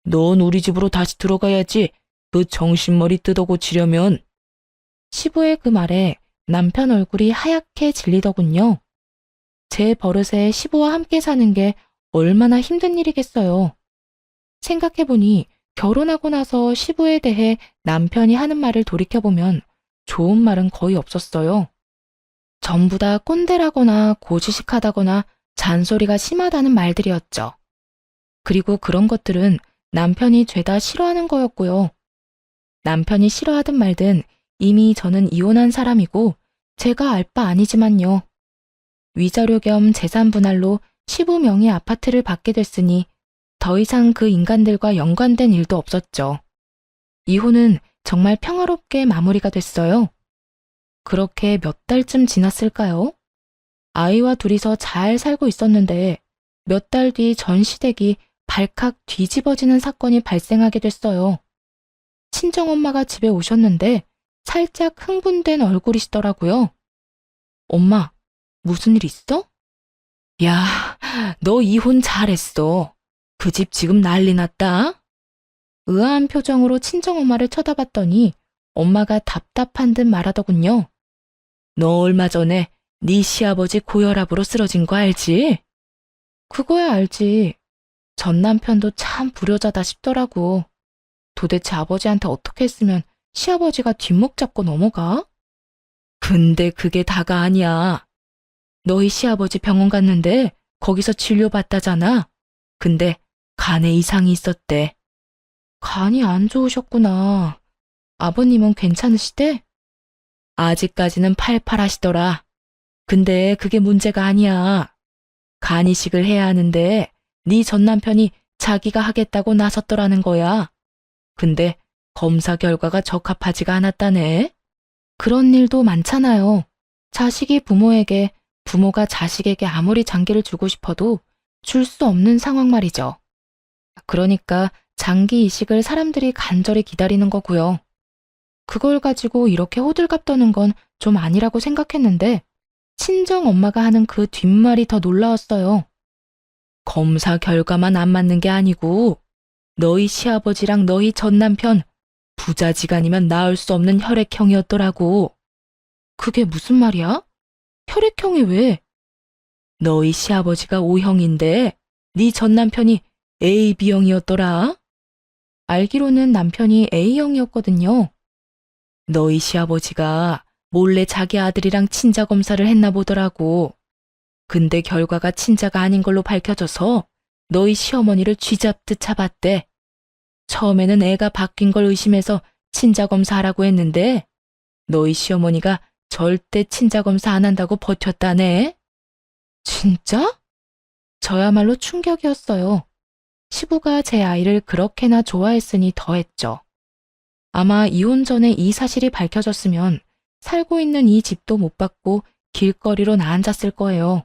넌 우리 집으로 다시 들어가야지. 그 정신머리 뜯어고치려면. 시부의 그 말에 남편 얼굴이 하얗게 질리더군요. 제 버릇에 시부와 함께 사는 게 얼마나 힘든 일이겠어요. 생각해보니 결혼하고 나서 시부에 대해 남편이 하는 말을 돌이켜보면 좋은 말은 거의 없었어요. 전부 다 꼰대라거나 고지식하다거나 잔소리가 심하다는 말들이었죠. 그리고 그런 것들은 남편이 죄다 싫어하는 거였고요. 남편이 싫어하든 말든 이미 저는 이혼한 사람이고 제가 알 바 아니지만요. 위자료 겸 재산 분할로 시부 명의 아파트를 받게 됐으니 더 이상 그 인간들과 연관된 일도 없었죠. 이혼은 정말 평화롭게 마무리가 됐어요. 그렇게 몇 달쯤 지났을까요? 아이와 둘이서 잘 살고 있었는데 몇 달 뒤 전시댁이 발칵 뒤집어지는 사건이 발생하게 됐어요. 친정엄마가 집에 오셨는데 살짝 흥분된 얼굴이시더라고요. 엄마, 무슨 일 있어? 야, 너 이혼 잘했어. 그 집 지금 난리 났다. 의아한 표정으로 친정엄마를 쳐다봤더니 엄마가 답답한 듯 말하더군요. 너 얼마 전에 네 시아버지 고혈압으로 쓰러진 거 알지? 그거야 알지. 전 남편도 참 불효자다 싶더라고. 도대체 아버지한테 어떻게 했으면 시아버지가 뒷목 잡고 넘어가? 근데 그게 다가 아니야. 너희 시아버지 병원 갔는데 거기서 진료받다잖아. 근데 간에 이상이 있었대. 간이 안 좋으셨구나. 아버님은 괜찮으시대? 아직까지는 팔팔하시더라. 근데 그게 문제가 아니야. 간 이식을 해야 하는데 네 전 남편이 자기가 하겠다고 나섰더라는 거야. 근데 검사 결과가 적합하지가 않았다네. 그런 일도 많잖아요. 자식이 부모에게, 부모가 자식에게 아무리 장기를 주고 싶어도 줄 수 없는 상황 말이죠. 그러니까 장기 이식을 사람들이 간절히 기다리는 거고요. 그걸 가지고 이렇게 호들갑 떠는 건 좀 아니라고 생각했는데 친정 엄마가 하는 그 뒷말이 더 놀라웠어요. 검사 결과만 안 맞는 게 아니고 너희 시아버지랑 너희 전 남편 부자지간이면 낳을 수 없는 혈액형이었더라고. 그게 무슨 말이야? 혈액형이 왜? 너희 시아버지가 O형인데 네 전 남편이 AB형이었더라. 알기로는 남편이 A형이었거든요. 너희 시아버지가 몰래 자기 아들이랑 친자 검사를 했나 보더라고. 근데 결과가 친자가 아닌 걸로 밝혀져서 너희 시어머니를 쥐잡듯 잡았대. 처음에는 애가 바뀐 걸 의심해서 친자 검사하라고 했는데 너희 시어머니가 절대 친자 검사 안 한다고 버텼다네. 진짜? 저야말로 충격이었어요. 시부가 제 아이를 그렇게나 좋아했으니 더했죠. 아마 이혼 전에 이 사실이 밝혀졌으면 살고 있는 이 집도 못 받고 길거리로 나앉았을 거예요.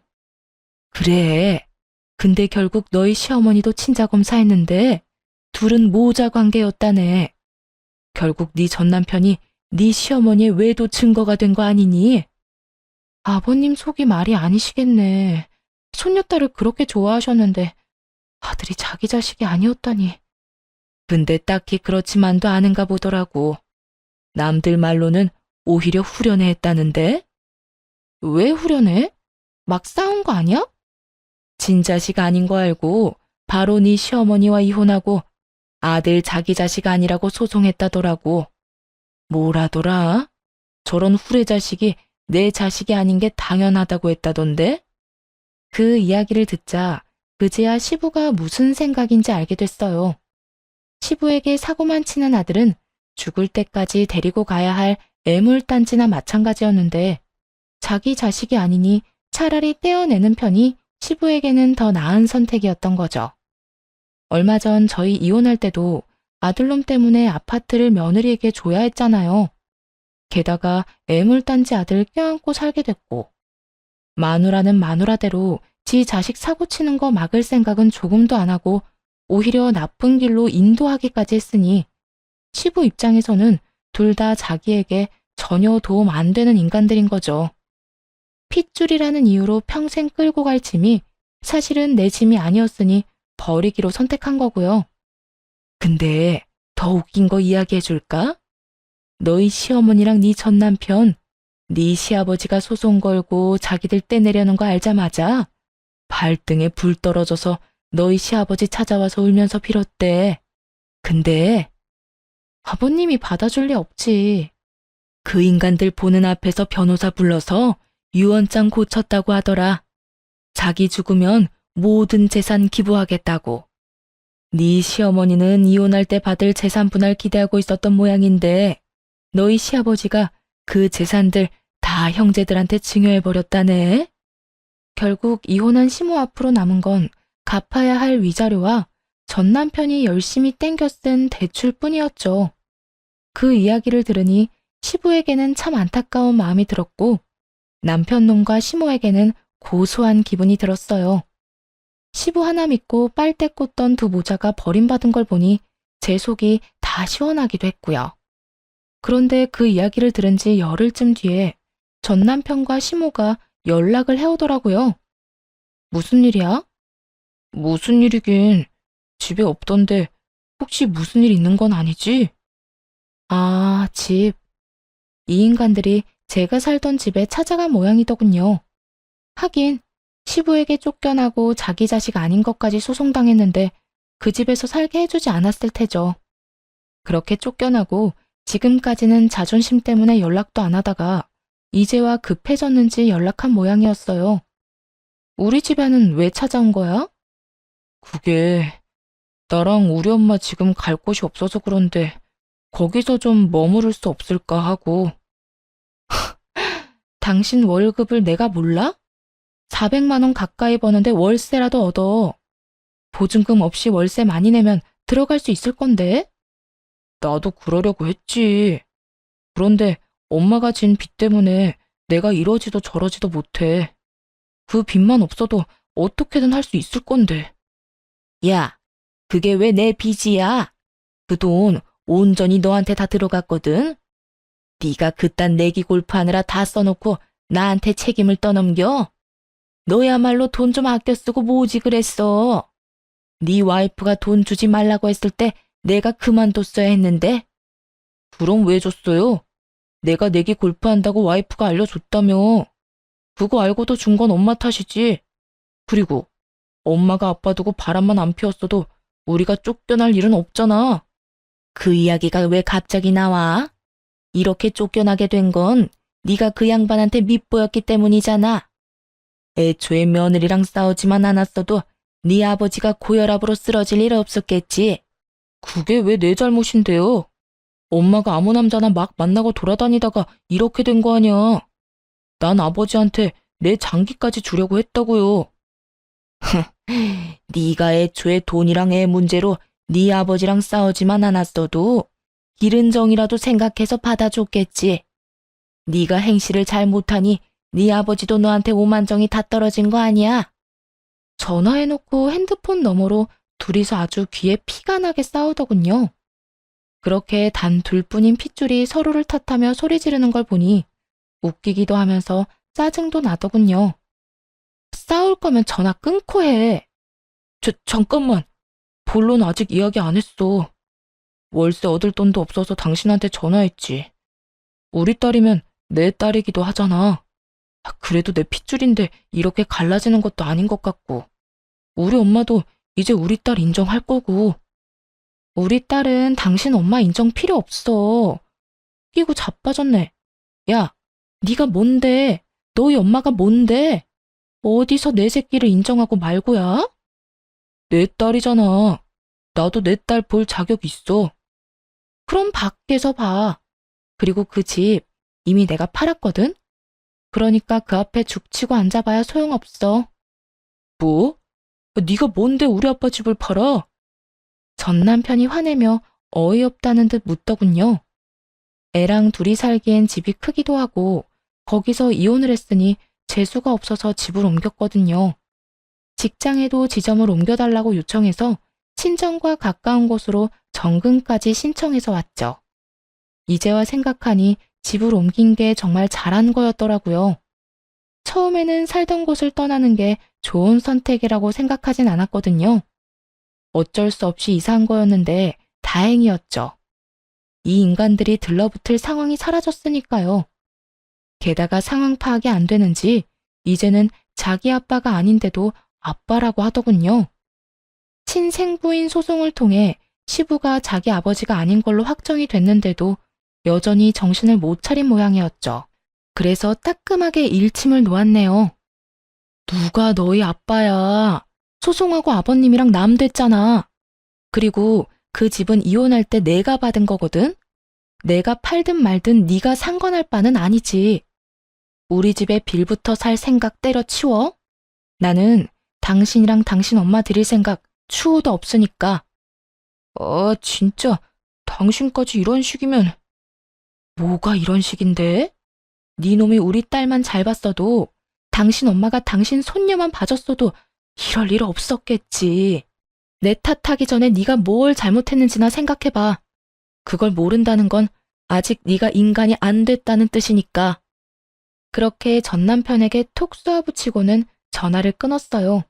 그래. 근데 결국 너희 시어머니도 친자 검사했는데 둘은 모자 관계였다네. 결국 네 전 남편이 네 시어머니의 외도 증거가 된 거 아니니? 아버님 속이 말이 아니시겠네. 손녀딸을 그렇게 좋아하셨는데 아들이 자기 자식이 아니었다니. 근데 딱히 그렇지만도 않은가 보더라고. 남들 말로는 오히려 후련해 했다는데? 왜 후련해? 막 싸운 거 아니야? 친자식 아닌 거 알고 바로 네 시어머니와 이혼하고 아들 자기 자식 아니라고 소송했다더라고. 뭐라더라? 저런 후레자식이 내 자식이 아닌 게 당연하다고 했다던데? 그 이야기를 듣자 그제야 시부가 무슨 생각인지 알게 됐어요. 시부에게 사고만 치는 아들은 죽을 때까지 데리고 가야 할 애물단지나 마찬가지였는데 자기 자식이 아니니 차라리 떼어내는 편이 시부에게는 더 나은 선택이었던 거죠. 얼마 전 저희 이혼할 때도 아들놈 때문에 아파트를 며느리에게 줘야 했잖아요. 게다가 애물단지 아들 껴안고 살게 됐고 마누라는 마누라대로 지 자식 사고치는 거 막을 생각은 조금도 안 하고 오히려 나쁜 길로 인도하기까지 했으니 시부 입장에서는 둘 다 자기에게 전혀 도움 안 되는 인간들인 거죠. 핏줄이라는 이유로 평생 끌고 갈 짐이 사실은 내 짐이 아니었으니 버리기로 선택한 거고요. 근데 더 웃긴 거 이야기해 줄까? 너희 시어머니랑 네 전 남편, 네 시아버지가 소송 걸고 자기들 떼내려는 거 알자마자 발등에 불 떨어져서 너희 시아버지 찾아와서 울면서 빌었대. 근데 아버님이 받아줄 리 없지. 그 인간들 보는 앞에서 변호사 불러서 유언장 고쳤다고 하더라. 자기 죽으면 모든 재산 기부하겠다고. 네 시어머니는 이혼할 때 받을 재산 분할 기대하고 있었던 모양인데 너희 시아버지가 그 재산들 다 형제들한테 증여해버렸다네. 결국 이혼한 시모 앞으로 남은 건 갚아야 할 위자료와 전 남편이 열심히 땡겨 쓴 대출뿐이었죠. 그 이야기를 들으니 시부에게는 참 안타까운 마음이 들었고 남편 놈과 시모에게는 고소한 기분이 들었어요. 시부 하나 믿고 빨대 꽂던 두 모자가 버림받은 걸 보니 제 속이 다 시원하기도 했고요. 그런데 그 이야기를 들은 지 열흘쯤 뒤에 전 남편과 시모가 연락을 해오더라고요. 무슨 일이야? 무슨 일이긴. 집에 없던데 혹시 무슨 일 있는 건 아니지? 아, 집. 이 인간들이 제가 살던 집에 찾아간 모양이더군요. 하긴 시부에게 쫓겨나고 자기 자식 아닌 것까지 소송당했는데 그 집에서 살게 해주지 않았을 테죠. 그렇게 쫓겨나고 지금까지는 자존심 때문에 연락도 안 하다가 이제와 급해졌는지 연락한 모양이었어요. 우리 집에는 왜 찾아온 거야? 그게 나랑 우리 엄마 지금 갈 곳이 없어서 그런데 거기서 좀 머무를 수 없을까 하고. 당신 월급을 내가 몰라? 400만 원 가까이 버는데 월세라도 얻어. 보증금 없이 월세 많이 내면 들어갈 수 있을 건데? 나도 그러려고 했지. 그런데 엄마가 진 빚 때문에 내가 이러지도 저러지도 못해. 그 빚만 없어도 어떻게든 할 수 있을 건데. 야, 그게 왜 내 빚이야? 그 돈 온전히 너한테 다 들어갔거든? 네가 그딴 내기 골프하느라 다 써놓고 나한테 책임을 떠넘겨? 너야말로 돈 좀 아껴 쓰고 뭐지 그랬어. 네 와이프가 돈 주지 말라고 했을 때 내가 그만뒀어야 했는데. 그럼 왜 줬어요? 내가 내기 골프한다고 와이프가 알려줬다며. 그거 알고도 준 건 엄마 탓이지. 그리고 엄마가 아빠 두고 바람만 안 피웠어도 우리가 쫓겨날 일은 없잖아. 그 이야기가 왜 갑자기 나와? 이렇게 쫓겨나게 된 건 네가 그 양반한테 밉보였기 때문이잖아. 애초에 며느리랑 싸우지만 않았어도 네 아버지가 고혈압으로 쓰러질 일 없었겠지. 그게 왜 내 잘못인데요? 엄마가 아무 남자나 막 만나고 돌아다니다가 이렇게 된 거 아니야. 난 아버지한테 내 장기까지 주려고 했다고요. 네가 애초에 돈이랑 애 문제로 네 아버지랑 싸우지만 않았어도 기른 정이라도 생각해서 받아줬겠지. 네가 행실을 잘 못하니 네 아버지도 너한테 오만정이 다 떨어진 거 아니야? 전화해놓고 핸드폰 너머로 둘이서 아주 귀에 피가 나게 싸우더군요. 그렇게 단 둘뿐인 핏줄이 서로를 탓하며 소리 지르는 걸 보니 웃기기도 하면서 짜증도 나더군요. 싸울 거면 전화 끊고 해. 잠깐만. 본론 아직 이야기 안 했어. 월세 얻을 돈도 없어서 당신한테 전화했지. 우리 딸이면 내 딸이기도 하잖아. 그래도 내 핏줄인데 이렇게 갈라지는 것도 아닌 것 같고. 우리 엄마도 이제 우리 딸 인정할 거고. 우리 딸은 당신 엄마 인정 필요 없어. 끼고 자빠졌네. 야, 네가 뭔데? 너희 엄마가 뭔데? 어디서 내 새끼를 인정하고 말고야? 내 딸이잖아. 나도 내 딸 볼 자격 있어. 그럼 밖에서 봐. 그리고 그 집 이미 내가 팔았거든? 그러니까 그 앞에 죽치고 앉아봐야 소용없어. 뭐? 네가 뭔데 우리 아빠 집을 팔아? 전 남편이 화내며 어이없다는 듯 묻더군요. 애랑 둘이 살기엔 집이 크기도 하고 거기서 이혼을 했으니 재수가 없어서 집을 옮겼거든요. 직장에도 지점을 옮겨달라고 요청해서 친정과 가까운 곳으로 정근까지 신청해서 왔죠. 이제와 생각하니 집을 옮긴 게 정말 잘한 거였더라고요. 처음에는 살던 곳을 떠나는 게 좋은 선택이라고 생각하진 않았거든요. 어쩔 수 없이 이사한 거였는데 다행이었죠. 이 인간들이 들러붙을 상황이 사라졌으니까요. 게다가 상황 파악이 안 되는지 이제는 자기 아빠가 아닌데도 아빠라고 하더군요. 친생부인 소송을 통해 시부가 자기 아버지가 아닌 걸로 확정이 됐는데도 여전히 정신을 못 차린 모양이었죠. 그래서 따끔하게 일침을 놓았네요. 누가 너희 아빠야. 소송하고 아버님이랑 남 됐잖아. 그리고 그 집은 이혼할 때 내가 받은 거거든. 내가 팔든 말든 네가 상관할 바는 아니지. 우리 집에 빌부터 살 생각 때려치워. 나는 당신이랑 당신 엄마 드릴 생각 추호도 없으니까. 진짜 당신까지 이런 식이면. 뭐가 이런 식인데? 네 놈이 우리 딸만 잘 봤어도 당신 엄마가 당신 손녀만 봐줬어도 이럴 일 없었겠지. 내 탓하기 전에 네가 뭘 잘못했는지나 생각해봐. 그걸 모른다는 건 아직 네가 인간이 안 됐다는 뜻이니까. 그렇게 전 남편에게 톡 쏘아붙이고는 전화를 끊었어요.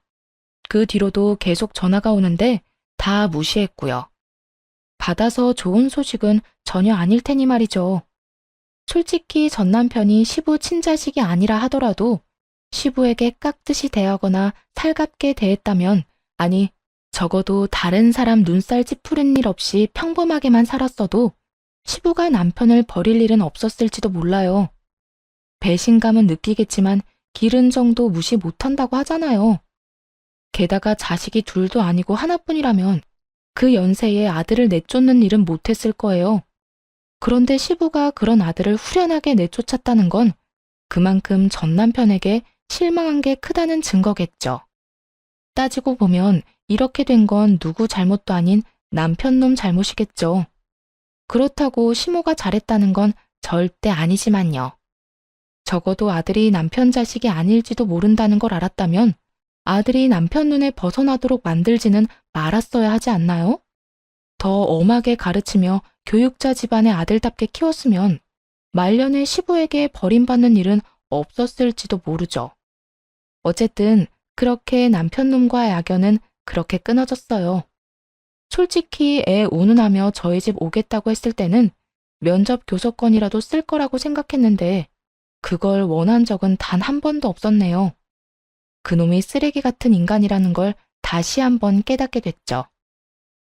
그 뒤로도 계속 전화가 오는데 다 무시했고요. 받아서 좋은 소식은 전혀 아닐 테니 말이죠. 솔직히 전 남편이 시부 친자식이 아니라 하더라도 시부에게 깍듯이 대하거나 살갑게 대했다면, 아니, 적어도 다른 사람 눈살 찌푸린 일 없이 평범하게만 살았어도 시부가 남편을 버릴 일은 없었을지도 몰라요. 배신감은 느끼겠지만 기른 정도 무시 못한다고 하잖아요. 게다가 자식이 둘도 아니고 하나뿐이라면 그 연세에 아들을 내쫓는 일은 못했을 거예요. 그런데 시부가 그런 아들을 후련하게 내쫓았다는 건 그만큼 전 남편에게 실망한 게 크다는 증거겠죠. 따지고 보면 이렇게 된 건 누구 잘못도 아닌 남편놈 잘못이겠죠. 그렇다고 시모가 잘했다는 건 절대 아니지만요. 적어도 아들이 남편 자식이 아닐지도 모른다는 걸 알았다면 아들이 남편 눈에 벗어나도록 만들지는 말았어야 하지 않나요? 더 엄하게 가르치며 교육자 집안의 아들답게 키웠으면 말년에 시부에게 버림받는 일은 없었을지도 모르죠. 어쨌든 그렇게 남편놈과의 악연은 그렇게 끊어졌어요. 솔직히 애 운운하며 저희 집 오겠다고 했을 때는 면접 교섭권이라도 쓸 거라고 생각했는데 그걸 원한 적은 단 한 번도 없었네요. 그놈이 쓰레기 같은 인간이라는 걸 다시 한번 깨닫게 됐죠.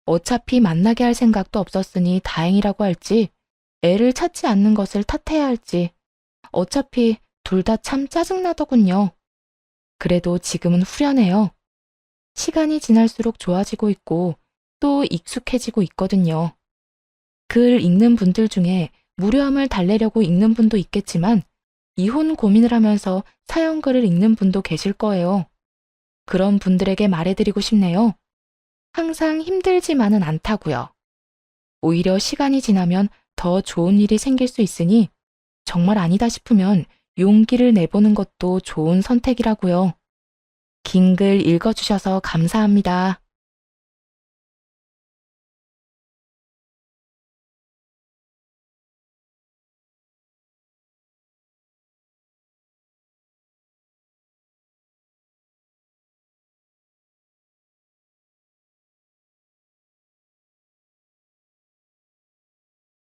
어차피 만나게 할 생각도 없었으니 다행이라고 할지, 애를 찾지 않는 것을 탓해야 할지, 어차피 둘 다 참 짜증나더군요. 그래도 지금은 후련해요. 시간이 지날수록 좋아지고 있고 또 익숙해지고 있거든요. 글 읽는 분들 중에 무료함을 달래려고 읽는 분도 있겠지만 이혼 고민을 하면서 사연글을 읽는 분도 계실 거예요. 그런 분들에게 말해드리고 싶네요. 항상 힘들지만은 않다고요. 오히려 시간이 지나면 더 좋은 일이 생길 수 있으니 정말 아니다 싶으면 용기를 내보는 것도 좋은 선택이라고요. 긴 글 읽어주셔서 감사합니다.